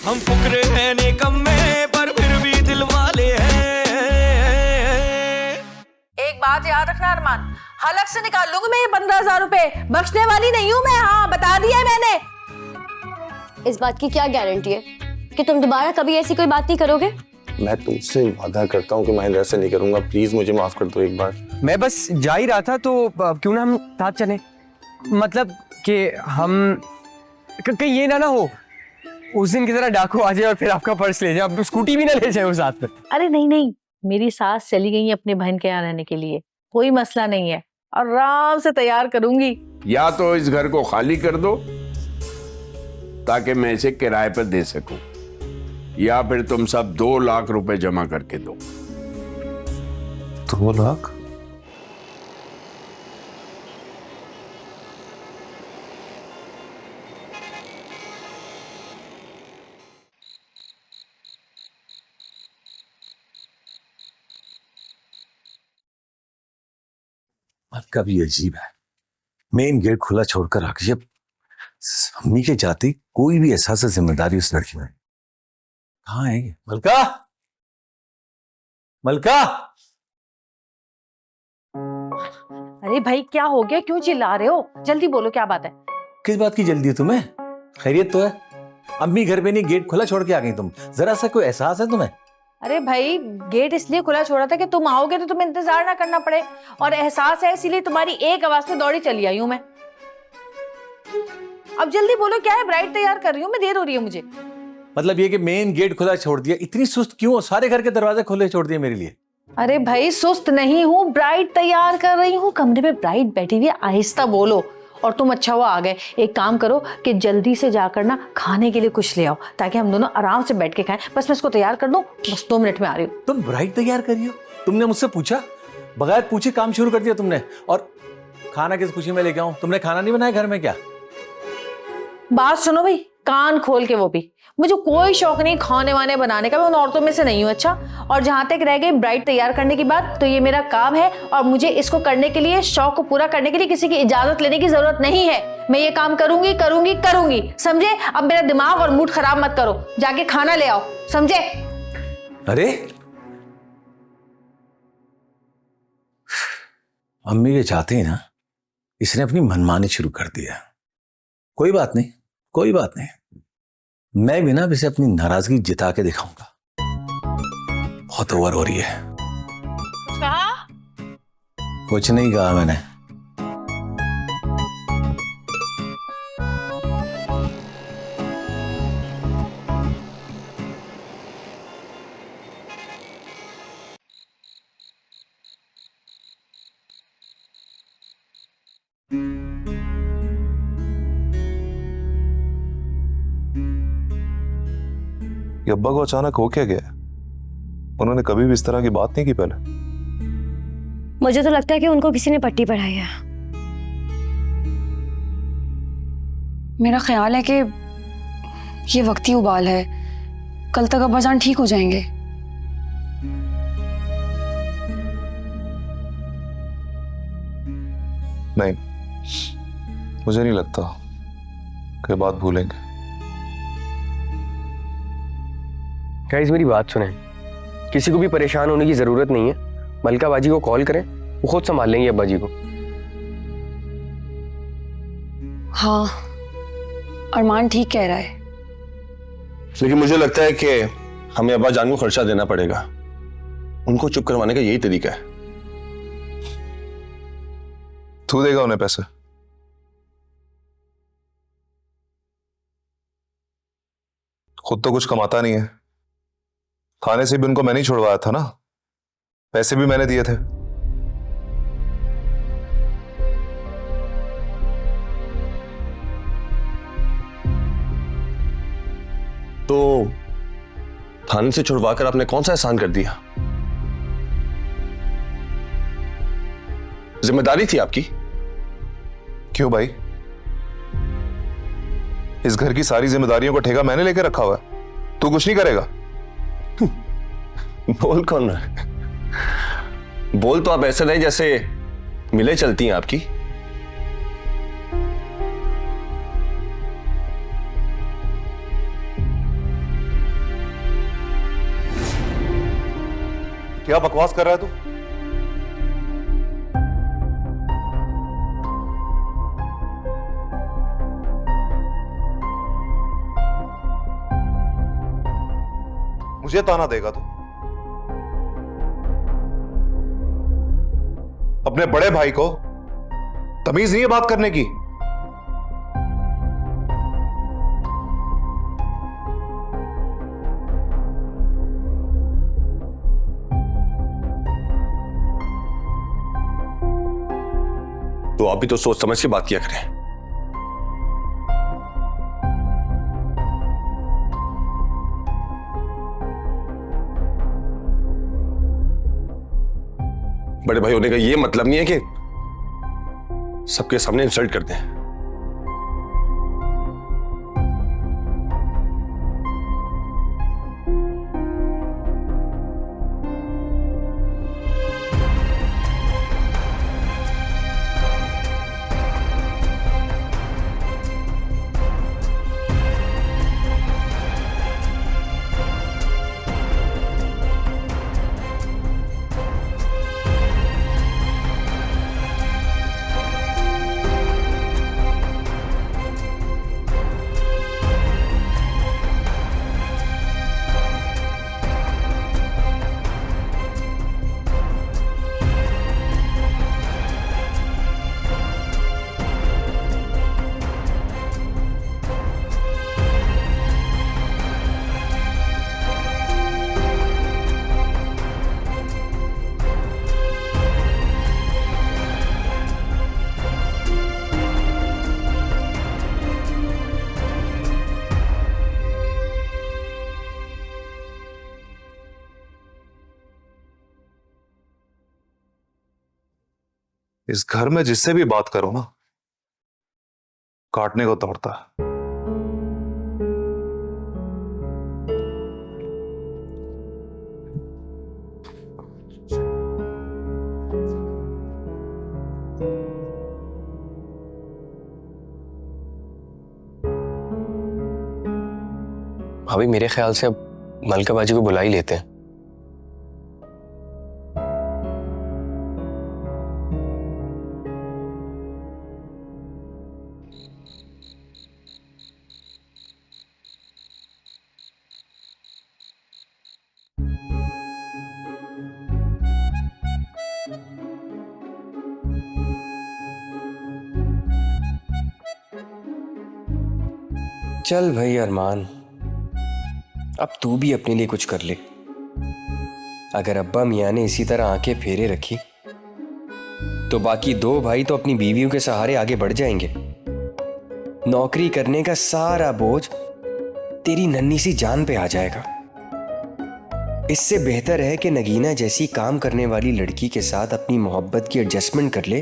हम फुकरे हैं निकम्मे पर फिर भी दिल वाले हैं। एक बात याद रखना अरमान, हलक से निकाल लूंगी मैं ये 15,000 रुपए, बख्शने वाली नहीं हूँ मैं। हाँ बता दिया मैंने। इस बात की क्या गारंटी है कि तुम दोबारा कभी ऐसी कोई बात नहीं करोगे? मैं तुमसे वादा करता हूँ कि मैं ऐसे नहीं करूंगा। प्लीज मुझे माफ कर दो एक बार। मैं बस जा ही रहा था, तो क्यों ना हम साथ चलें। मतलब कि हम कहीं ये ना हो उस दिन की तरह डाकू आ जाए और फिर आपका पर्स ले जाए, अब स्कूटी भी ना ले जाए वो साथ में। अरे नहीं नहीं, मेरी सास चली गई है अपने बहन के यहाँ रहने के लिए, कोई मसला नहीं है, आराम से तैयार करूंगी। या तो इस घर को खाली कर दो ताकि मैं इसे किराए पर दे सकूं, या फिर तुम सब 2 लाख रुपए जमा करके दो। 2 लाख? आपका भी अजीब है, मेन गेट खुला छोड़कर आ गई। अब अम्मी के जाते कोई भी एहसास जिम्मेदारी उस लड़की में। कहाँ है ये? मलका, मलका। अरे भाई क्या हो गया, क्यों चिल्ला रहे हो? जल्दी बोलो क्या बात है। किस बात की जल्दी है तुम्हें? खैरियत तो है? अम्मी घर पे नहीं, गेट खुला छोड़ के आ गई तुम। जरा सा कोई एहसास है तुम्हें? अरे भाई गेट इसलिए खुला छोड़ा था कि तुम आओगे तो तुम्हें इंतजार ना करना पड़े, और एहसास है इसीलिए तुम्हारी एक आवाज पे दौड़ी चली आई हूं मैं। अब जल्दी बोलो क्या है, ब्राइड तैयार कर रही हूँ मैं, देर हो रही है मुझे। मतलब ये कि मेन गेट खुला छोड़ दिया? इतनी सुस्त क्यों? सारे घर के दरवाजे खुले छोड़ दिए मेरे लिए। अरे भाई सुस्त नहीं हूँ, ब्राइड तैयार कर रही हूँ, कमरे में ब्राइड बैठी हुई है, आहिस्ता बोलो। और तुम अच्छा हुआ आ गए, एक काम करो कि जल्दी से जाकर ना खाने के लिए कुछ ले आओ ताकि हम दोनों आराम से बैठ के खाएं। बस मैं इसको तैयार कर दूं, बस 2 मिनट में आ रही हूँ। तुम ब्राइड तैयार करियो? तुमने मुझसे पूछा? बगैर पूछे काम शुरू कर दिया तुमने। और खाना किस खुशी में लेके आऊं? तुमने खाना नहीं बनाया घर में क्या? बात सुनो भाई, कान खोल के वो भी, मुझे कोई शौक नहीं खाने वाने बनाने का, मैं उन औरतों में से नहीं हूँ। अच्छा, और जहां तक रह गई ब्राइड तैयार करने की बात, तो ये मेरा काम है और मुझे इसको करने के लिए, शौक को पूरा करने के लिए किसी की इजाजत लेने की जरूरत नहीं है। मैं ये काम करूंगी करूंगी करूंगी, समझे? अब मेरा दिमाग और मूड खराब मत करो, जाके खाना ले आओ, समझे? अरे अम्मी के चाहते ही ना इसने अपनी मनमानी शुरू कर दिया। कोई बात नहीं, कोई बात नहीं, मैं भी ना इसे अपनी नाराजगी जिता के दिखाऊंगा। बहुत ओवर हो रही है। कहा? कुछ नहीं कहा मैंने। ये अब्बा को अचानक हो क्या गया? उन्होंने कभी भी इस तरह की बात नहीं की पहले। मुझे तो लगता है कि उनको किसी ने पट्टी पढ़ाई है। मेरा ख्याल है कि ये वक्ती उबाल है, कल तक अब्बाजान ठीक हो जाएंगे। नहीं, मुझे नहीं लगता कि बात भूलेंगे। गाइस मेरी बात सुने, किसी को भी परेशान होने की जरूरत नहीं है। मलका बाजी को कॉल करें, वो खुद संभाल लेंगे अब्बा जी को। हाँ, अरमान ठीक कह रहा है। लेकिन मुझे लगता है कि हमें अब्बा जान को खर्चा देना पड़ेगा। उनको चुप करवाने का यही तरीका है। तू देगा उन्हें पैसे? खुद तो कुछ कमाता नहीं है। खाने से भी उनको मैंने ही छुड़वाया था ना, पैसे भी मैंने दिए थे। तो थाने से छुड़वाकर आपने कौन सा एहसान कर दिया? जिम्मेदारी थी आपकी। क्यों भाई? इस घर की सारी जिम्मेदारियों का ठेका मैंने लेकर रखा हुआ है, तू कुछ नहीं करेगा? बोल कौन रहा है? बोल तो आप ऐसे नहीं जैसे मिले चलती हैं आपकी। क्या बकवास कर रहा है तू? मुझे ताना देगा तू? अपने बड़े भाई को तमीज नहीं है बात करने की? तो आप भी तो सोच समझ के बात किया करें। बड़े भाई होने का ये मतलब नहीं है कि सबके सामने इंसल्ट करते हैं। इस घर में जिससे भी बात करो ना, काटने को दौड़ता है। भाभी मेरे ख्याल से अब मलका बाजी को बुला ही लेते हैं। चल भाई अरमान, अब तू भी अपने लिए कुछ कर ले। अगर अब्बा मियाँ ने इसी तरह आंखें फेरे रखी तो बाकी दो भाई तो अपनी बीवियों के सहारे आगे बढ़ जाएंगे। नौकरी करने का सारा बोझ तेरी नन्ही सी जान पे आ जाएगा। इससे बेहतर है कि नगीना जैसी काम करने वाली लड़की के साथ अपनी मोहब्बत की एडजस्टमेंट कर ले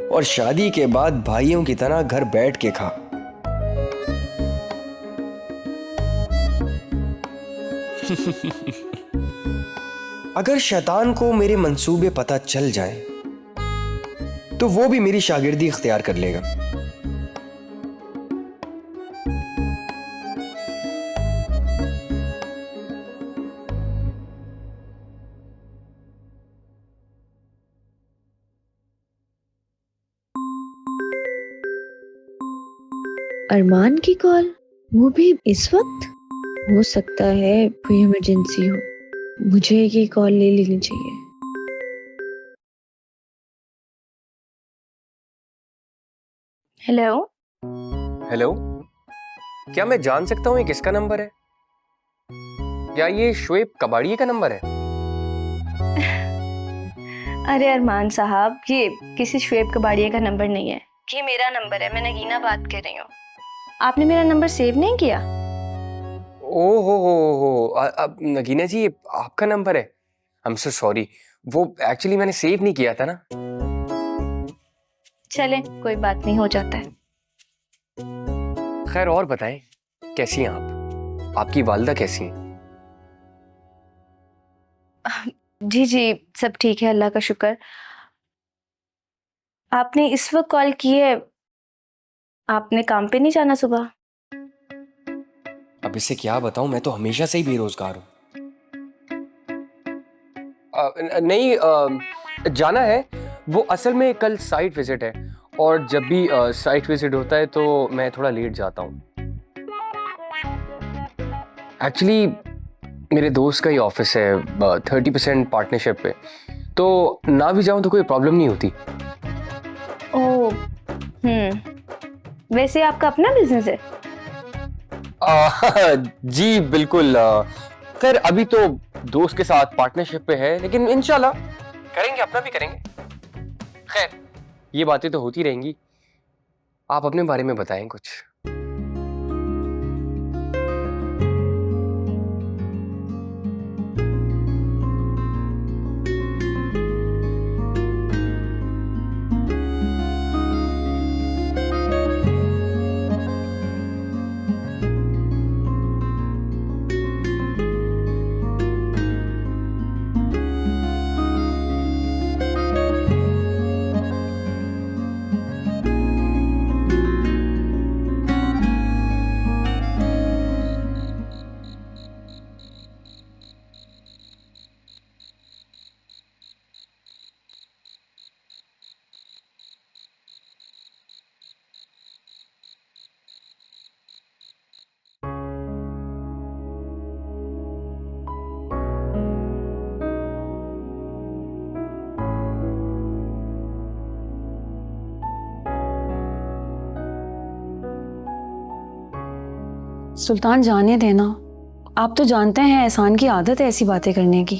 और शादी के बाद भाइयों की तरह घर बैठ के खा। अगर शैतान को मेरे मंसूबे पता चल जाए तो वो भी मेरी शागिर्दी इख्तियार कर लेगा। अरमान की कॉल, वो भी इस वक्त? हो सकता है कोई इमरजेंसी हो, मुझे ये कॉल ले लेनी चाहिए। हेलो। हेलो, क्या मैं जान सकता हूँ ये किसका नंबर है? क्या ये शुएब कबाड़िए का नंबर है? अरे अरमान साहब, ये किसी शुएब कबाड़िए का नंबर नहीं है, ये मेरा नंबर है। मैं नगीना बात कर रही हूँ। आपने मेरा नंबर सेव नहीं किया? ओ हो, अब नगीना जी ये आपका नंबर है। आई एम सो सॉरी, वो एक्चुअली मैंने सेव नहीं किया था ना। चले, कोई बात नहीं, हो जाता है। खैर और बताएं, कैसी हैं आप? आपकी वालिदा कैसी हैं? जी जी, सब ठीक है, अल्लाह का शुक्र। आपने इस वक्त कॉल की है, आपने काम पे नहीं जाना सुबह? अब इसे क्या बताऊं, मैं तो हमेशा से ही बेरोजगार हूं। नहीं, जाना है। वो असल में कल साइट विजिट है और जब भी साइट विजिट होता है तो मैं थोड़ा लेट जाता हूँ। एक्चुअली मेरे दोस्त का ही ऑफिस है 30% पार्टनरशिप पे, तो ना भी जाऊँ तो कोई प्रॉब्लम नहीं होती। ओह, वैसे आपका अपना बिजनेस है? जी बिल्कुल। खैर अभी तो दोस्त के साथ पार्टनरशिप पे है, लेकिन इंशाल्लाह करेंगे, अपना भी करेंगे। खैर ये बातें तो होती रहेंगी। आप अपने बारे में बताएं कुछ। सुल्तान जाने देना, आप तो जानते हैं एहसान की आदत है ऐसी बातें करने की।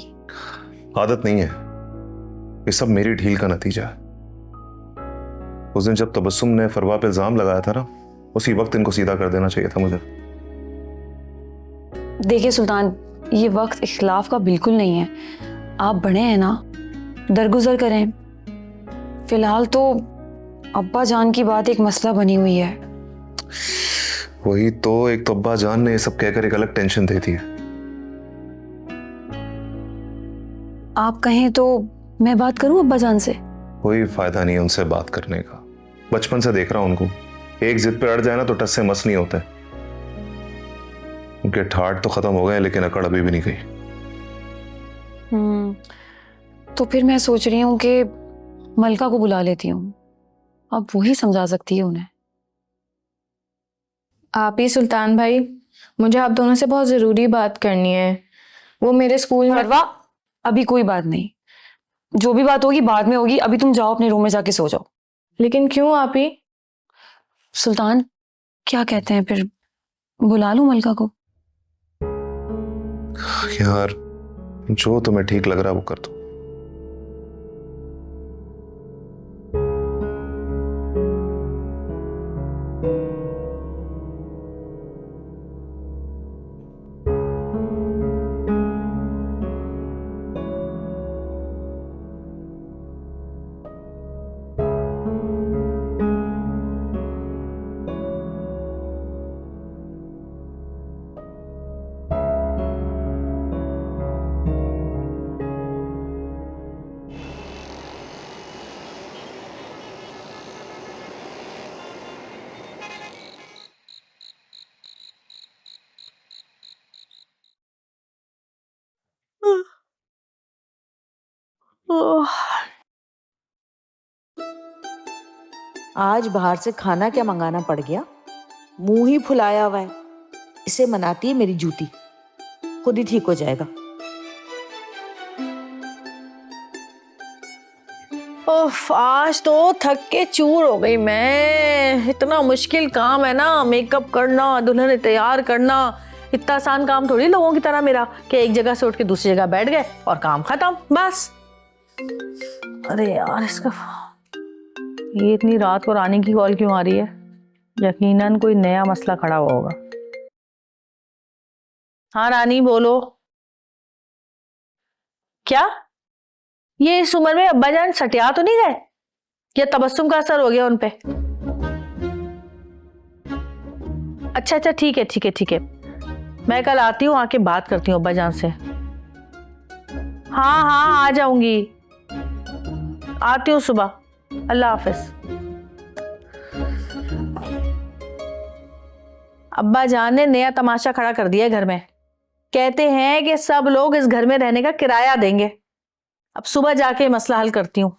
आदत नहीं है, ये सब मेरी ढील का नतीजा है। उस दिन जब तबस्सुम ने फरवा पे इल्जाम लगाया था ना, उसी वक्त इनको सीधा कर देना चाहिए था मुझे। देखिए सुल्तान, ये वक्त इख्लाफ का बिल्कुल नहीं है। आप बड़े हैं ना, दरगुजर करें। फिलहाल तो अब्बा जान की बात एक मसला बनी हुई है। वही तो, एक तो अब्बा जान ने ये सब कहकर एक अलग टेंशन दे दी है। आप कहें तो मैं बात करूं अब्बा जान से? कोई फायदा नहीं है उनसे बात करने का। बचपन से देख रहा हूं उनको, एक जिद पे अड़ जाए ना तो टस से मस नहीं होते। उनके ठाठ तो खत्म हो गए लेकिन अकड़ अभी भी नहीं गई। तो फिर मैं सोच रही हूँ कि मलका को बुला लेती हूँ, अब वही समझा सकती है उन्हें। आप ही सुल्तान भाई, मुझे आप दोनों से बहुत ज़रूरी बात करनी है। वो मेरे स्कूल में। फरवा, अभी कोई बात नहीं, जो भी बात होगी बाद में होगी। अभी तुम जाओ अपने रूम में जाके सो जाओ। लेकिन क्यों आप ही? सुल्तान क्या कहते हैं, फिर बुला लूं मलका को? यार जो तुम्हें ठीक लग रहा है वो कर दो। आज बाहर से खाना क्या मंगाना पड़ गया, मुंह ही फुलाया हुआ है। इसे मनाती है मेरी जूती, खुद ही ठीक हो जाएगा। उफ, आज तो थक के चूर हो गई मैं। इतना मुश्किल काम है ना, मेकअप करना, दुल्हन तैयार करना। इतना आसान काम थोड़ी लोगों की तरह मेरा कि एक जगह से उठ के दूसरी जगह बैठ गए और काम खत्म, बस। अरे यार, इसका ये इतनी रात को रानी की कॉल क्यों आ रही है? यकीनन कोई नया मसला खड़ा हुआ होगा। हाँ रानी बोलो। क्या ये इस उम्र में अब्बा जान सटिया तो नहीं गए, या तबस्सुम का असर हो गया उन पे? अच्छा अच्छा, ठीक है ठीक है ठीक है, मैं कल आती हूँ, आके बात करती हूँ अब्बा जान से। हाँ हाँ आ जाऊंगी, आती हूँ सुबह। अल्लाह हाफिज। अब्बा जान ने नया तमाशा खड़ा कर दिया घर में। कहते हैं कि सब लोग इस घर में रहने का किराया देंगे। अब सुबह जाके मसला हल करती हूँ।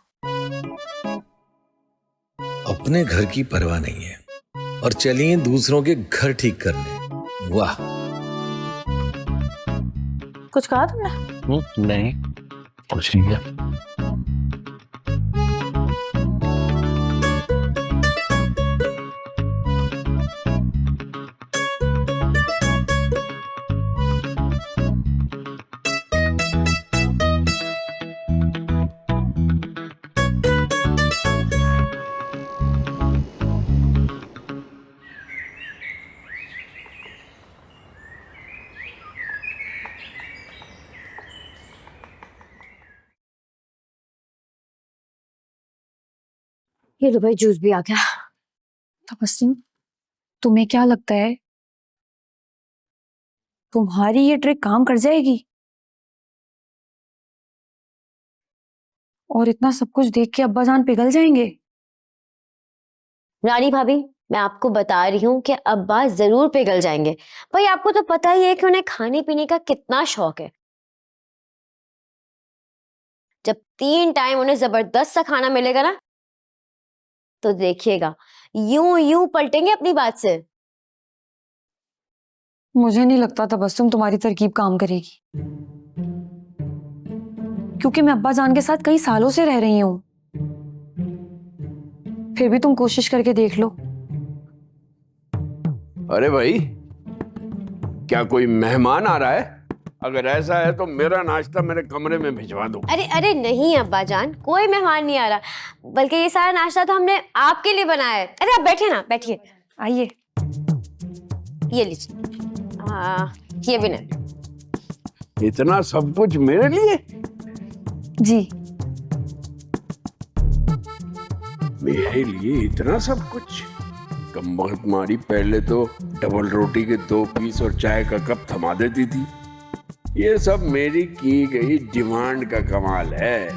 अपने घर की परवाह नहीं है और चलिए दूसरों के घर ठीक करने। वाह। कुछ कहा तुमने? नहीं कुछ नहीं है। ये लो भाई, जूस भी आ गया। तबस्सुम, तुम्हें क्या लगता है तुम्हारी ये ट्रिक काम कर जाएगी? और इतना सब कुछ देख के अब्बा जान पिघल जाएंगे? रानी भाभी, मैं आपको बता रही हूँ कि अब्बा जरूर पिघल जाएंगे। भाई आपको तो पता ही है कि उन्हें खाने पीने का कितना शौक है। जब 3 टाइम उन्हें जबरदस्त सा खाना मिलेगा ना, तो देखिएगा यूं यूं पलटेंगे अपनी बात से। मुझे नहीं लगता तबस्सुम तुम्हारी तरकीब काम करेगी, क्योंकि मैं अब्बा जान के साथ कई सालों से रह रही हूं। फिर भी तुम कोशिश करके देख लो। अरे भाई, क्या कोई मेहमान आ रहा है? अगर ऐसा है तो मेरा नाश्ता मेरे कमरे में भिजवा दो। अरे अरे नहीं अब्बा जान, कोई मेहमान नहीं आ रहा, बल्कि ये सारा नाश्ता तो हमने आपके लिए बनाया है। अरे आप बैठिए ना, बैठिए। आइए। ये लीजिए। ये भी नहीं। इतना सब कुछ मेरे लिए? जी। मेरे लिए इतना सब कुछ? कमबख्त मारी, पहले तो डबल रोटी के 2 पीस और चाय का कप थमा देती थी। ये सब मेरी की गई डिमांड का कमाल है।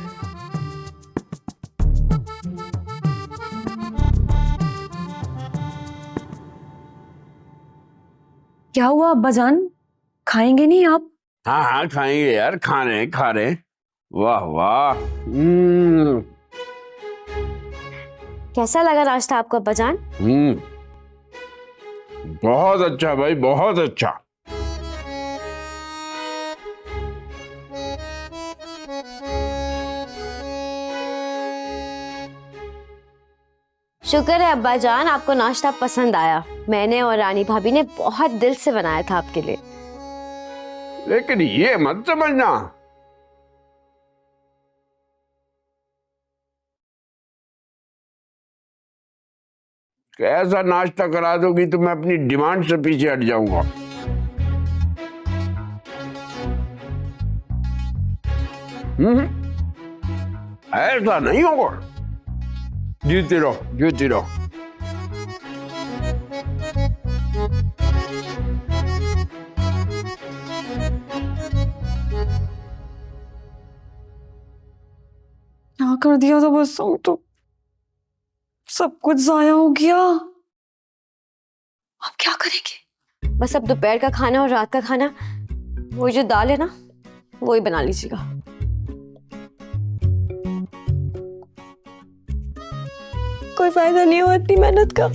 क्या हुआ अब्बा जान, खाएंगे नहीं आप? हाँ हाँ खाएंगे यार, खा रहे हैं। वाह वाह। कैसा लगा नाश्ता आपको अब्बा जान? बहुत अच्छा भाई, बहुत अच्छा। शुक्र है अब्बा जान, आपको नाश्ता पसंद आया। मैंने और रानी भाभी ने बहुत दिल से बनाया था आपके लिए। लेकिन ये मत समझना कि ऐसा नाश्ता करा दोगी तो मैं अपनी डिमांड से पीछे हट जाऊंगा। ऐसा नहीं होगा। जीती रहो, जीती रहो। क्या कर दिया था बस, तो सब कुछ जाया हो गया। अब क्या करेंगे? बस अब दोपहर का खाना और रात का खाना, वो जो दाल है ना, वो ही बना लीजिएगा। कोई फायदा नहीं हुआ इतनी मेहनत का।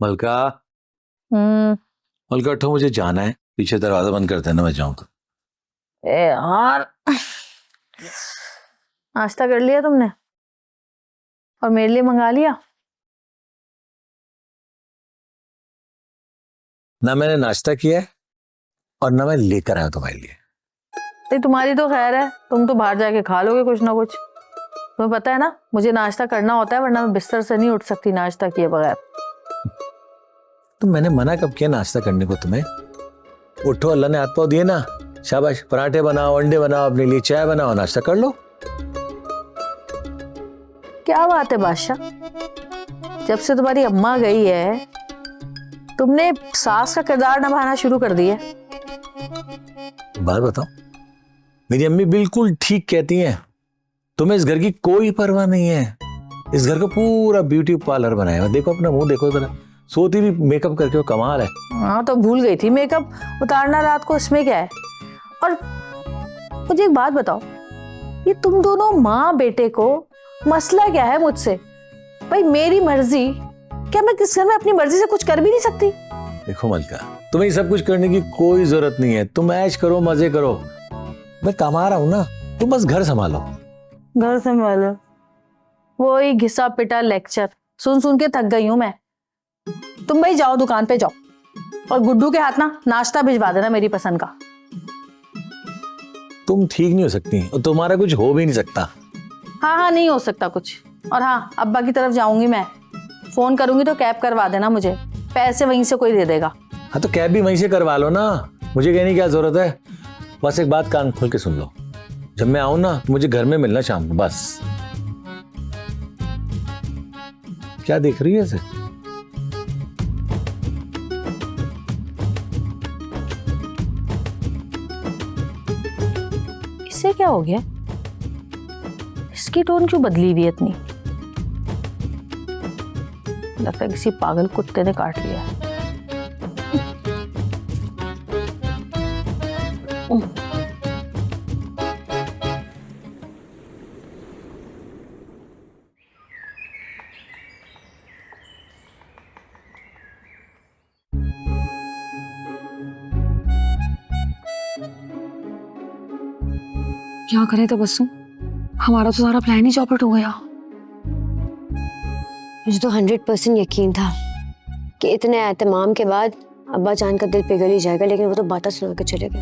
मलका, मलका उठो, मुझे जाना है। पीछे दरवाजा बंद कर देना, मैं जाऊं तो। ए यार, नाश्ता कर लिया तुमने? और मेरे लिए मंगा लिया? ना मैंने नाश्ता किया है और ना मैं लेकर आया तुम्हारे लिए। नहीं, तुम्हारी तो खैर है, तुम तो बाहर जाके खा लोगे कुछ ना कुछ। तुम्हें पता है ना, मुझे नाश्ता करना होता है, वरना मैं बिस्तर से नहीं उठ सकती नाश्ता किए बगैर। तो मैंने मना कब किया नाश्ता करने को तुम्हें? उठो, अल्लाह ने हाथ पाँव दिए ना, शाबाश। पराठे बनाओ, अंडे बनाओ, अपने लिए चाय बनाओ, नाश्ता कर लो। क्या बात है बादशाह, जब से तुम्हारी अम्मा गई है तुमने सास का किरदार निभाना शुरू कर दिया। बात बताओ, मेरी अम्मी बिल्कुल ठीक कहती हैं, तुम्हें इस घर की कोई परवाह नहीं है। इस घर को पूरा ब्यूटी पार्लर बनाया हुआ, देखो अपना मुंह देखो जरा, सोती भी मेकअप करके वो कमाल है। हाँ तो भूल गई थी मेकअप उतारना रात को, इसमें क्या है। और मुझे एक बात बताओ, ये तुम दोनों माँ बेटे को मसला क्या है मुझसे? भाई मेरी मर्जी, क्या मैं किस घर में अपनी मर्जी से कुछ कर भी नहीं सकती? देखो मलका, तुम्हें सब कुछ करने की कोई जरूरत नहीं है, तुम ऐश करो, मजे करो, मैं कमा रहा हूं ना, तुम बस घर संभालो। घर संभालो, वो ही घिसा पिटा लेक्चर सुन सुन के थक गई हूं मैं। तुम भाई जाओ दुकान पे जाओ, और गुड्डू के हाथ ना नाश्ता भिजवा देना मेरी पसंद का। तुम ठीक नहीं हो सकती और तुम्हारा कुछ हो भी नहीं सकता। हाँ नहीं हो सकता कुछ। और हाँ, अब्बा की तरफ जाऊंगी मैं, फोन करूंगी तो कैब करवा देना मुझे, पैसे वहीं से कोई दे देगा। हाँ तो कैब भी वहीं से करवा लो ना, मुझे कहने की क्या जरूरत है। बस एक बात कान खोल के सुन लो, जब मैं आऊं ना तो मुझे घर में मिलना शाम को, बस। क्या देख रही है इसे? इससे क्या हो गया? इसकी टोन क्यों बदली हुई है इतनी? लगता है किसी पागल कुत्ते ने काट लिया है। क्या करें तबस्सुम, हमारा तो सारा प्लान ही चौपट हो गया। मुझे तो 100% यकीन था कि इतने एहतमाम के बाद अब्बा जान का दिल पिघल ही जाएगा, लेकिन वो तो बातें सुना के चले गए।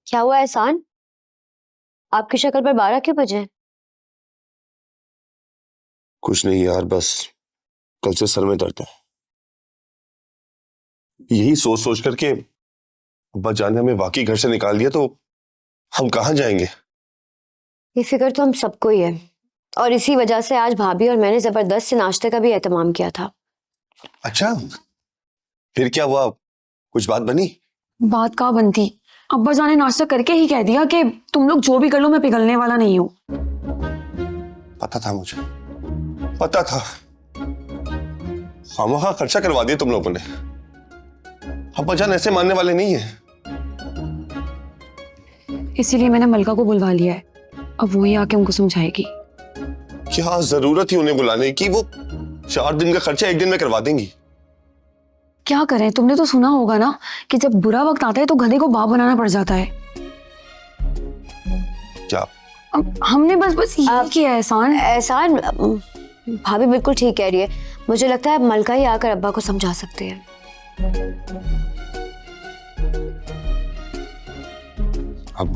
क्या हुआ एहसान, आपकी शक्ल पर 12 क्यों बजे? कुछ नहीं यार, बस कल से सर में दर्द है। यही सोच सोच करके अब्बा जान ने हमें वाकई घर से निकाल दिया तो हम कहाँ जाएंगे? ये फिक्र तो हम सबको ही है, और इसी वजह से आज भाभी और मैंने जबरदस्त से नाश्ते का भी एहतमाम किया था। अच्छा, फिर क्या हुआ, कुछ बात बनी? बात कहाँ बनती, अब्बा जान ने नाश्ता करके ही कह दिया कि तुम लोग जो भी कर लो मैं पिघलने वाला नहीं हूँ। पता था मुझे, पता था। खामखा खर्चा करवा दिया तुम लोगों ने। अब्बा जान ऐसे मानने वाले नहीं है। इसीलिए मैंने मलका को बुलवा लिया है, अब वही आके उनको समझाएगी। क्या जरूरत थी उन्हें बुलाने की, वो 4 दिन का खर्चा 1 दिन में करवा देंगी। क्या करें, तुमने तो सुना होगा ना कि जब बुरा वक्त आता है तो गधे को बाप बनाना पड़ जाता है। क्या? हमने बस यही किया है। एहसान, भाभी बिल्कुल ठीक कह रही है। मुझे लगता है मलका ही आकर अब्बा को समझा सकते हैं। अब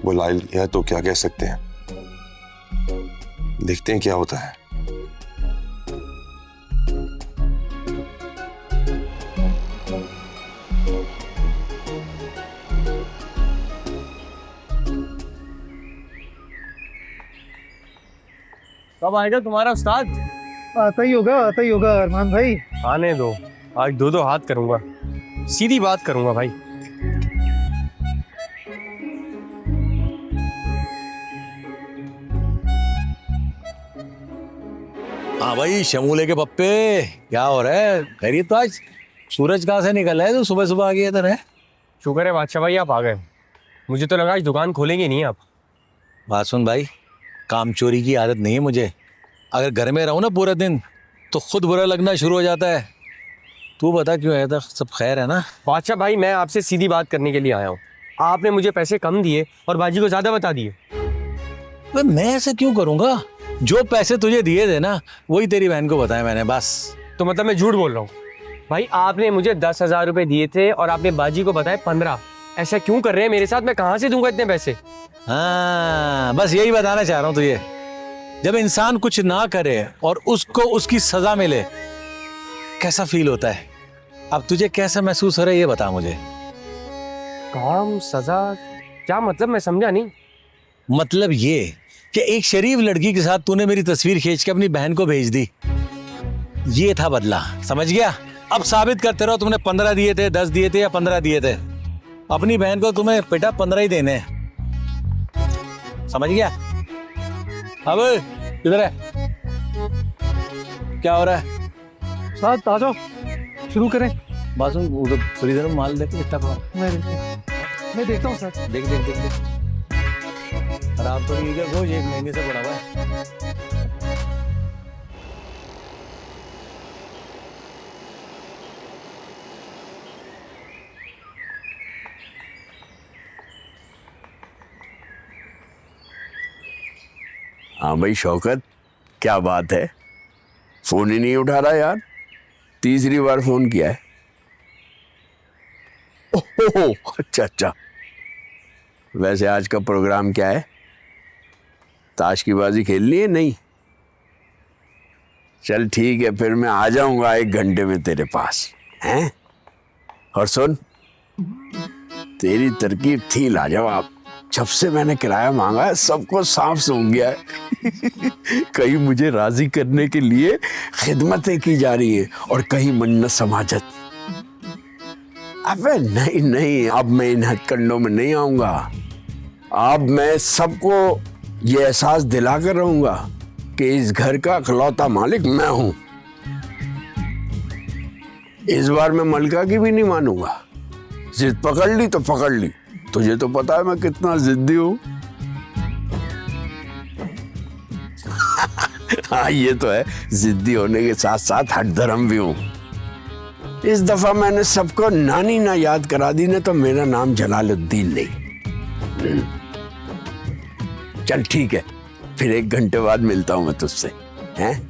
बुला लिया तो क्या कह सकते हैं, देखते हैं क्या होता है। कब आएगा तुम्हारा उस्ताद? आता ही होगा अरमान भाई। आने दो, आज दो हाथ करूंगा, सीधी बात करूंगा भाई। हाँ भाई शमूले के पप्पे, क्या हो रहा है? खैरियत? तो आज सूरज कहाँ से निकला है तो सुबह सुबह आ गया इधर है? शुक्र है बादशाह भाई आप आ गए, मुझे तो लगा आज दुकान खोलेंगे नहीं आप। बात सुन भाई, काम चोरी की आदत नहीं है मुझे। अगर घर में रहूं ना पूरा दिन तो खुद बुरा लगना शुरू हो जाता है। तू बता क्यों आया था, सब खैर है ना? बादशाह भाई मैं आपसे सीधी बात करने के लिए आया हूँ। आपने मुझे पैसे कम दिए और बाजी को ज्यादा बता दिए। मैं ऐसा क्यों करूंगा? जो पैसे तुझे दिए थे ना वही तेरी बहन को बताया मैंने, बस। तो मतलब मैं झूठ बोल रहा हूँ? भाई आपने मुझे 10,000 रुपए दिए थे और आपने बाजी को बताया 15। ऐसा क्यों कर रहे हैं मेरे साथ? मैं कहाँ से दूंगा इतने पैसे? हाँ बस यही बताना चाह रहा हूँ तुझे। जब इंसान कुछ ना करे और उसको उसकी सजा मिले कैसा फील होता है? अब तुझे कैसा महसूस हो रहा है ये बता मुझे। काम, सजा, क्या मतलब? मैं समझा नहीं। मतलब ये कि एक शरीफ लड़की के साथ तूने मेरी तस्वीर खींच के अपनी बहन को भेज दी। ये था बदला, समझ गया? अब साबित करते रहो तुमने 15 दिए थे, 10 दिए थे या 15 दिए थे। अपनी बहन को तुम्हें बेटा 15 ही देने हैं, समझ गया? अब इधर है, क्या हो रहा है? साथ आ जाओ, शुरू करें। बासुन उधर फ्रीजर में माल देखे कितना बड़ा। मैं देखता हूँ सर। देख देख देख देख, खराब तो नहीं है, वो 1 महीने से पड़ा हुआ है। हाँ भाई शौकत, क्या बात है, फोन ही नहीं उठा रहा यार, तीसरी बार फोन किया है। ओहो, अच्छा अच्छा। वैसे आज का प्रोग्राम क्या है? ताश की बाजी खेलनी है? नहीं, चल ठीक है, फिर मैं आ जाऊंगा 1 घंटे में तेरे पास, हैं? और सुन, तेरी तरकीब थी लाजवाब। जब से मैंने किराया मांगा है सबको साफ सूंघ गया है। कहीं मुझे राजी करने के लिए खिदमतें की जा रही है और कहीं मन्नत समाजत। अबे नहीं नहीं, अब मैं इन हथकंडों में नहीं आऊंगा। अब मैं सबको ये एहसास दिलाकर रहूंगा कि इस घर का इकलौता मालिक मैं हूं। इस बार मैं मलका की भी नहीं मानूंगा। जिद पकड़ ली तो पकड़ ली, तुझे तो पता है मैं कितना जिद्दी हूं। हाँ ये तो है, जिद्दी होने के साथ साथ हट धर्म भी हूं। इस दफा मैंने सबको नानी ना याद करा दी ना, तो मेरा नाम जलालुद्दीन नहीं। चल ठीक है, फिर 1 घंटे बाद मिलता हूं मैं तुझसे, हैं?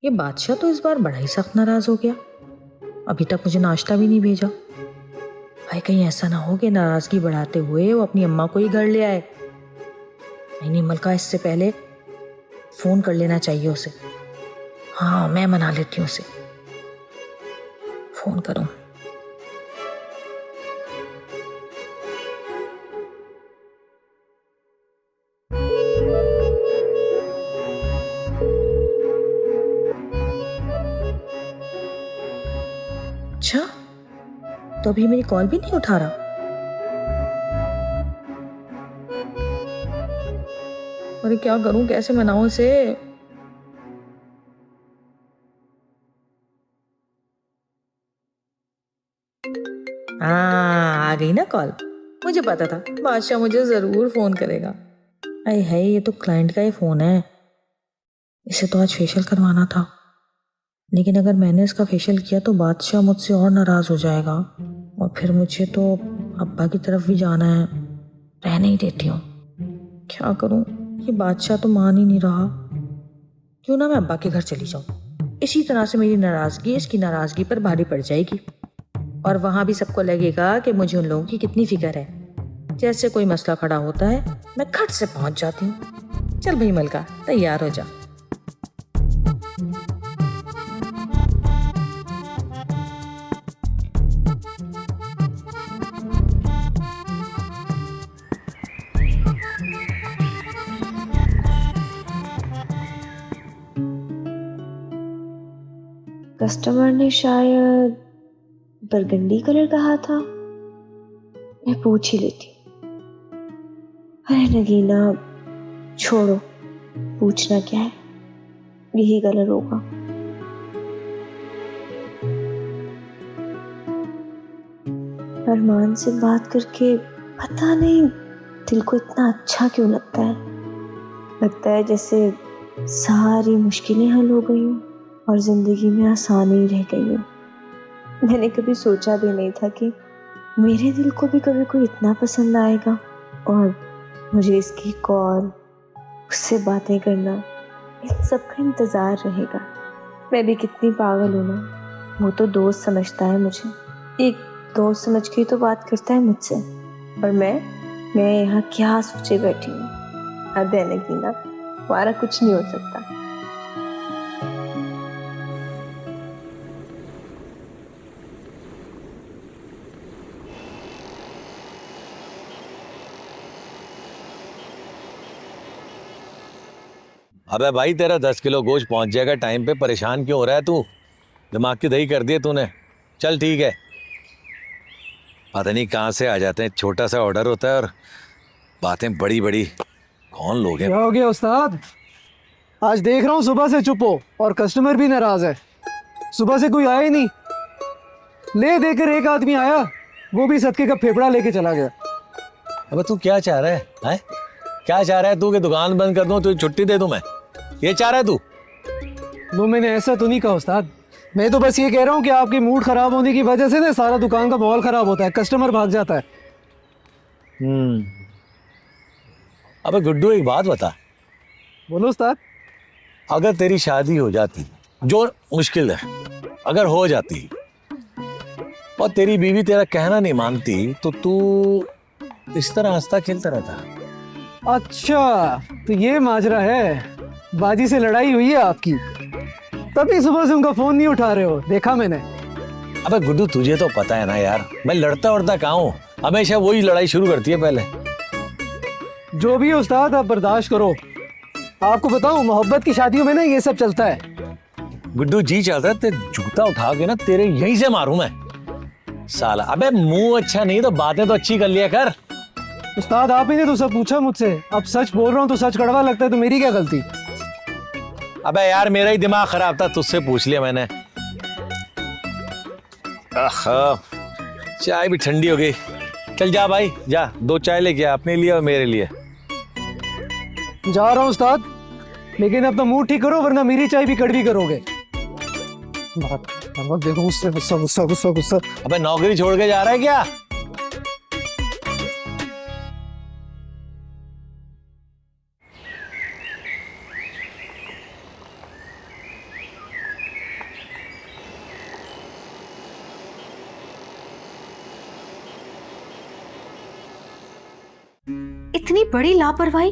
ये बादशाह तो इस बार बड़ा ही सख्त नाराज हो गया। अभी तक मुझे नाश्ता भी नहीं भेजा। भाई कहीं ऐसा ना हो कि नाराजगी बढ़ाते हुए वो अपनी अम्मा को ही घर ले आए। नहीं मलका, इससे पहले फोन कर लेना चाहिए उसे। हाँ मैं मना लेती हूँ उसे, फोन करूं। अच्छा, तो अभी मेरी कॉल भी नहीं उठा रहा। अरे क्या करूं, कैसे मनाऊं इसे? हाँ आ गई ना कॉल। मुझे पता था बादशाह मुझे जरूर फोन करेगा। अरे है, ये तो क्लाइंट का ही फोन है। इसे तो आज फेशियल करवाना था, लेकिन अगर मैंने इसका फेशियल किया तो बादशाह मुझसे और नाराज हो जाएगा, और फिर मुझे तो अब्बा की तरफ भी जाना है। रह नहीं देती हूँ, क्या करूँ? ये बादशाह तो मान ही नहीं रहा। क्यों ना मैं अब्बा के घर चली जाऊँ, इसी तरह से मेरी नाराजगी इसकी नाराजगी पर भारी पड़ जाएगी, और वहां भी सबको लगेगा कि मुझे उन लोगों की कितनी फिक्र है। जैसे कोई मसला खड़ा होता है मैं खट से पहुंच जाती हूँ। चल भाई मलका, तैयार हो जा। कस्टमर ने शायद बरगंडी कलर कहा था, मैं पूछ ही लेती। अरे नगीना छोड़ो, पूछना क्या है, यही कलर होगा। अरमान से बात करके पता नहीं दिल को इतना अच्छा क्यों लगता है। लगता है जैसे सारी मुश्किलें हल हो गई हों और जिंदगी में आसानी रह गई हो। मैंने कभी सोचा भी नहीं था कि मेरे दिल को भी कभी कोई इतना पसंद आएगा, और मुझे इसकी कॉल, उससे बातें करना इन सब का इंतजार रहेगा। मैं भी कितनी पागल हूँ ना, वो तो दोस्त समझता है मुझे, एक दोस्त समझ के तो बात करता है मुझसे, और मैं यहाँ क्या सोचे बैठी हूँ। हद है नगीना, हमारा कुछ नहीं हो सकता। अबे भाई तेरा 10 किलो गोश्त पहुंच जाएगा टाइम पे, परेशान क्यों हो रहा है तू? दिमाग की दही कर दिए तूने। चल ठीक है। पता नहीं कहाँ से आ जाते हैं, छोटा सा ऑर्डर होता है और बातें बड़ी बड़ी। कौन लोग हैं? क्या हो गया उस्ताद? आज देख रहा हूँ सुबह से चुप हो और कस्टमर भी नाराज है। सुबह से कोई आया ही नहीं। ले देकर एक आदमी आया, वो भी सदके का फेफड़ा लेके चला गया। अबे तू क्या चाह रहा है? क्या चाह रहा है तू कि दुकान बंद कर दूं, तुझे छुट्टी दे दूं मैं? ये चाह रहा है तू? नो, मैंने ऐसा तो नहीं कहा उस्ताद। मैं तो बस ये कह रहा हूँ कि आपकी मूड खराब होने की वजह से ना सारा दुकान का माहौल खराब होता है, कस्टमर भाग जाता है। अबे गुड्डू एक बात बता। बोलो उस्ताद। अगर तेरी शादी हो जाती, जो मुश्किल है, अगर हो जाती और तेरी बीवी तेरा कहना नहीं मानती, तो तू इस तरह हंसता खेलता रहता? अच्छा, तो ये माजरा है। बाजी से लड़ाई हुई है आपकी, तभी सुबह से उनका फोन नहीं उठा रहे हो, देखा मैंने। अबे गुड्डू तुझे तो पता है ना यार, मैं लड़ता उड़ता कहाँ हूँ, हमेशा वही लड़ाई शुरू करती है पहले। जो भी है उस्ताद, आप बर्दाश्त करो। आपको बताऊं, मोहब्बत की शादियों में ना ये सब चलता है। गुड्डू जी चाहता है तेरे जूता उठा के ना तेरे यहीं से मारूं मैं साला। अबे मुंह अच्छा नहीं तो बातें तो अच्छी कर लिया कर। उस्ताद आप ही ने तो सब पूछा मुझसे, अब सच बोल रहा हूँ तो सच कड़वा लगता है, तो मेरी क्या गलती? अबे यार मेरा ही दिमाग खराब था, तुझसे पूछ लिया मैंने। चाय भी ठंडी हो गई। चल जा भाई जा, 2 चाय लेके आ, अपने लिए और मेरे लिए। जा रहा हूँ उस्ताद, लेकिन अब तो मूड ठीक करो वरना मेरी चाय भी कड़वी करोगे। देखो गुस्सा गुस्सा गुस्सा गुस्सा गुस्सा। अबे नौकरी छोड़ के जा रहा है क्या? इतनी बड़ी लापरवाही,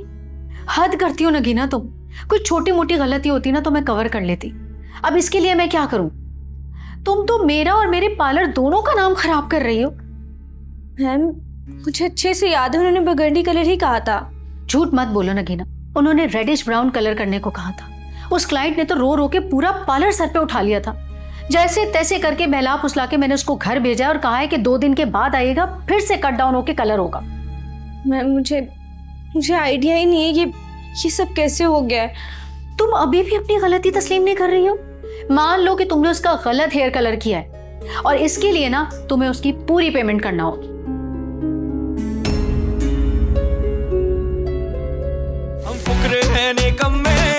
हद करती हो नगीना तुम। कोई छोटी मोटी गलती होती ना तो मैं कवर कर लेती, अब इसके लिए मैं क्या करूं? तुम तो मेरा और मेरे पार्लर दोनों का नाम खराब कर रही हो। मैम मुझे अच्छे से याद है, उन्होंने बर्गंडी कलर ही कहा था। झूठ मत बोलो नगीना, उन्होंने रेडिश ब्राउन कलर करने को कहा था। उस क्लाइंट ने तो रो रो के पूरा पार्लर सर पे उठा लिया था। जैसे तैसे करके बहला फुसला के मैंने उसको घर भेजा और कहा है कि 2 दिन के बाद आएगा, फिर से कट डाउन होके कलर होगा। मैम मुझे आइडिया ही नहीं है ये सब कैसे हो गया है। तुम अभी भी अपनी गलती तस्लीम नहीं कर रही हो। मान लो कि तुमने उसका गलत हेयर कलर किया है और इसके लिए ना तुम्हें उसकी पूरी पेमेंट करना होगी। हम फुकरे हैं निकम्मे